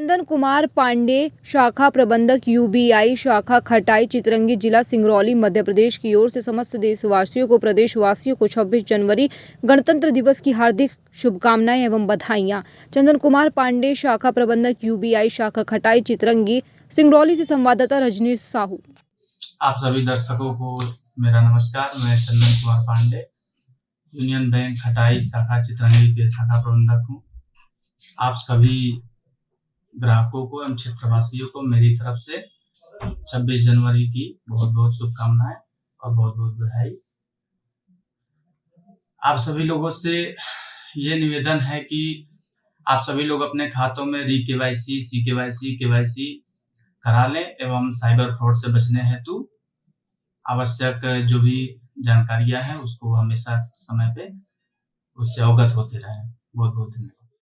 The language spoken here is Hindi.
चंदन कुमार पांडे, शाखा प्रबंधक यूबीआई शाखा खटाई चितरंगी, जिला सिंगरौली, मध्य प्रदेश की ओर से समस्त देशवासियों को, प्रदेशवासियों को 26 जनवरी गणतंत्र दिवस की हार्दिक शुभकामनाएं एवं बधाइयां। चंदन कुमार पांडे, शाखा प्रबंधक यूबीआई शाखा खटाई चितरंगी, सिंगरौली से संवाददाता रजनीश साहू। आप सभी दर्शकों को मेरा नमस्कार। मैं चंदन कुमार पांडे, यूनियन बैंक खटाई शाखा चितरंगी के शाखा प्रबंधक हूँ। आप सभी ग्राहकों को एवं क्षेत्रवासियों को मेरी तरफ से 26 जनवरी की बहुत बहुत शुभकामनाएं और बहुत बहुत बधाई। आप सभी लोगों से ये निवेदन है कि आप सभी लोग अपने खातों में री-केवाईसी, सी-केवाईसी, केवाईसी करा लें एवं साइबर फ्रॉड से बचने हेतु आवश्यक जो भी जानकारियां हैं उसको हमेशा समय पे उससे अवगत होते रहें। बहुत बहुत धन्यवाद।